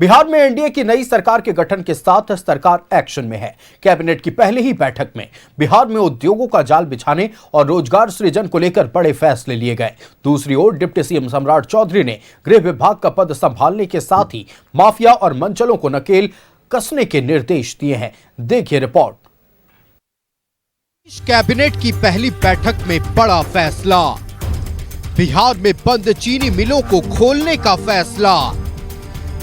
बिहार में एनडीए की नई सरकार के गठन के साथ सरकार एक्शन में है। कैबिनेट की पहली ही बैठक में बिहार में उद्योगों का जाल बिछाने और रोजगार सृजन को लेकर बड़े फैसले लिए गए। दूसरी ओर डिप्टी सीएम सम्राट चौधरी ने गृह विभाग का पद संभालने के साथ ही माफिया और मंचलों को नकेल कसने के निर्देश दिए हैं। देखिए रिपोर्ट। कैबिनेट की पहली बैठक में बड़ा फैसला, बिहार में बंद चीनी मिलों को खोलने का फैसला।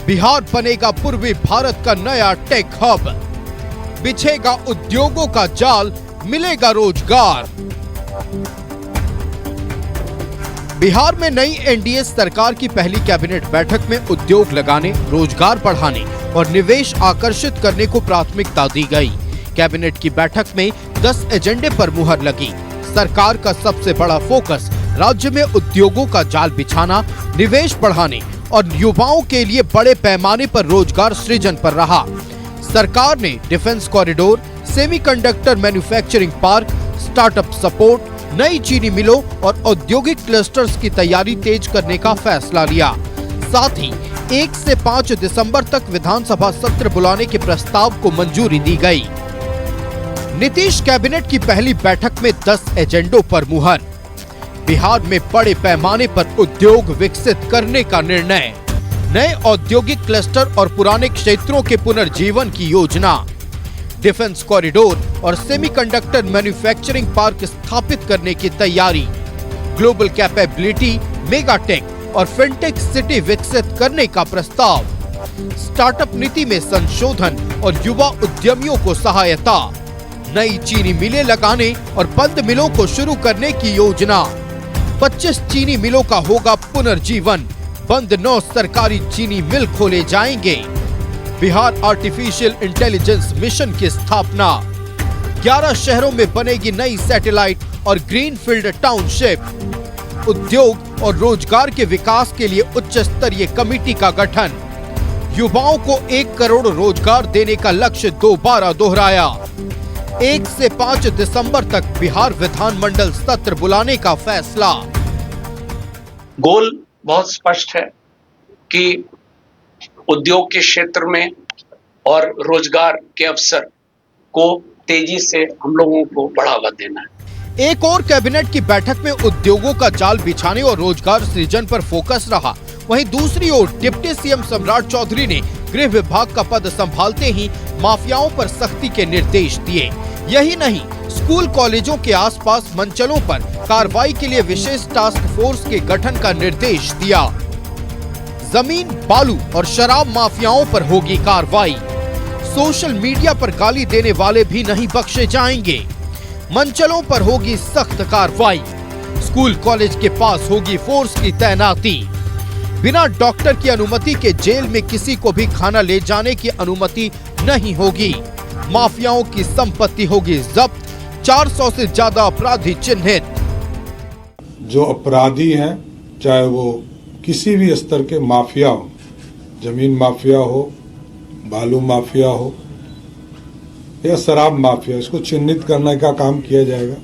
बिहार बनेगा पूर्वी भारत का नया टेक हब, बिछेगा उद्योगों का जाल, मिलेगा रोजगार। बिहार में नई एनडीए सरकार की पहली कैबिनेट बैठक में उद्योग लगाने, रोजगार बढ़ाने और निवेश आकर्षित करने को प्राथमिकता दी गई। कैबिनेट की बैठक में 10 एजेंडे पर मुहर लगी। सरकार का सबसे बड़ा फोकस राज्य में उद्योगों का जाल बिछाना, निवेश बढ़ाने और युवाओं के लिए बड़े पैमाने पर रोजगार सृजन पर रहा। सरकार ने defence corridor, semiconductor manufacturing park, startup support, नई चीनी मिलों और औद्योगिक क्लस्टर्स की तैयारी तेज करने का फैसला लिया। साथ ही 1 से 5 दिसंबर तक विधानसभा सत्र बुलाने के प्रस्ताव को मंजूरी दी गई। नीतीश कैबिनेट की पहली बैठक में 10 एजेंडों पर मुहर। बिहार में बड़े पैमाने पर उद्योग विकसित करने का निर्णय, नए औद्योगिक क्लस्टर और पुराने क्षेत्रों के पुनर्जीवन की योजना, डिफेंस कॉरिडोर और सेमीकंडक्टर मैन्युफैक्चरिंग पार्क स्थापित करने की तैयारी, ग्लोबल कैपेबिलिटी, मेगाटेक और फिनटेक सिटी विकसित करने का प्रस्ताव, स्टार्टअप नीति में संशोधन और युवा उद्यमियों को सहायता, नई चीनी मिलें लगाने और बंद मिलों को शुरू करने की योजना, 25 चीनी मिलों का होगा पुनर्जीवन, बंद 9 सरकारी चीनी मिल खोले जाएंगे, बिहार आर्टिफिशियल इंटेलिजेंस मिशन की स्थापना, 11 शहरों में बनेगी नई सैटेलाइट और ग्रीनफील्ड टाउनशिप, उद्योग और रोजगार के विकास के लिए उच्च स्तरीय कमेटी का गठन, युवाओं को 1 करोड़ रोजगार देने का लक्ष्य दोबारा दोहराया। 1 से 5 दिसंबर तक बिहार विधानमंडल सत्र बुलाने का फैसला। गोल बहुत स्पष्ट है कि उद्योग के क्षेत्र में और रोजगार के अवसर को तेजी से हम लोगों को बढ़ावा देना है। एक और कैबिनेट की बैठक में उद्योगों का जाल बिछाने और रोजगार सृजन पर फोकस रहा। वहीं दूसरी ओर डिप्टी सीएम सम्राट चौधरी ने गृह विभाग का पद संभालते ही माफियाओं पर सख्ती के निर्देश दिए। यही नहीं, स्कूल कॉलेजों के आसपास मंचलों पर कार्रवाई के लिए विशेष टास्क फोर्स के गठन का निर्देश दिया। जमीन, बालू और शराब माफियाओं पर होगी कार्रवाई। सोशल मीडिया पर गाली देने वाले भी नहीं बख्शे जाएंगे। मंचलों पर होगी सख्त कार्रवाई। स्कूल कॉलेज के पास होगी फोर्स की तैनाती। बिना डॉक्टर की अनुमति के जेल में किसी को भी खाना ले जाने की अनुमति नहीं होगी। माफियाओं की संपत्ति होगी जब्त। 400 से ज्यादा अपराधी चिन्हित। जो अपराधी हैं, चाहे वो किसी भी स्तर के माफिया हो, जमीन माफिया हो, बालू माफिया हो या शराब माफिया, इसको चिन्हित करने का काम किया जाएगा।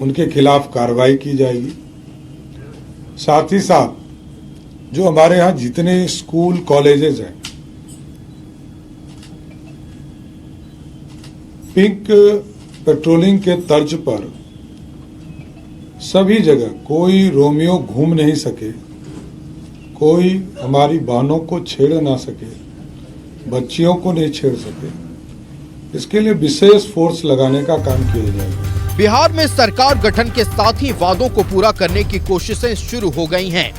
उनके खिलाफ कार्रवाई की जाएगी। साथ ही साथ जो हमारे यहाँ जितने स्कूल कॉलेजेस हैं, पिंक पेट्रोलिंग के तर्ज पर सभी जगह कोई रोमियो घूम नहीं सके, कोई हमारी बहनों को छेड़ ना सके, बच्चियों को नहीं छेड़ सके, इसके लिए विशेष फोर्स लगाने का काम किया जाएगा। बिहार में सरकार गठन के साथ ही वादों को पूरा करने की कोशिशें शुरू हो गई हैं।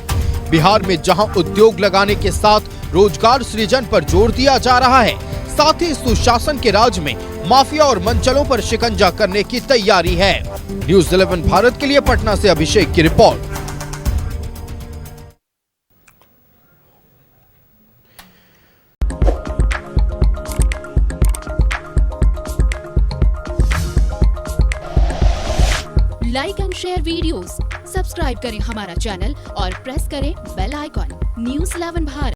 बिहार में जहां उद्योग लगाने के साथ रोजगार सृजन पर जोर दिया जा रहा है, साथ ही सुशासन के राज में माफिया और मंचलों पर शिकंजा करने की तैयारी है। न्यूज़ 11 भारत के लिए पटना से अभिषेक की report. Like and share videos, subscribe करें हमारा चैनल और प्रेस करें बेल आइकॉन। न्यूज़ 11 भारत।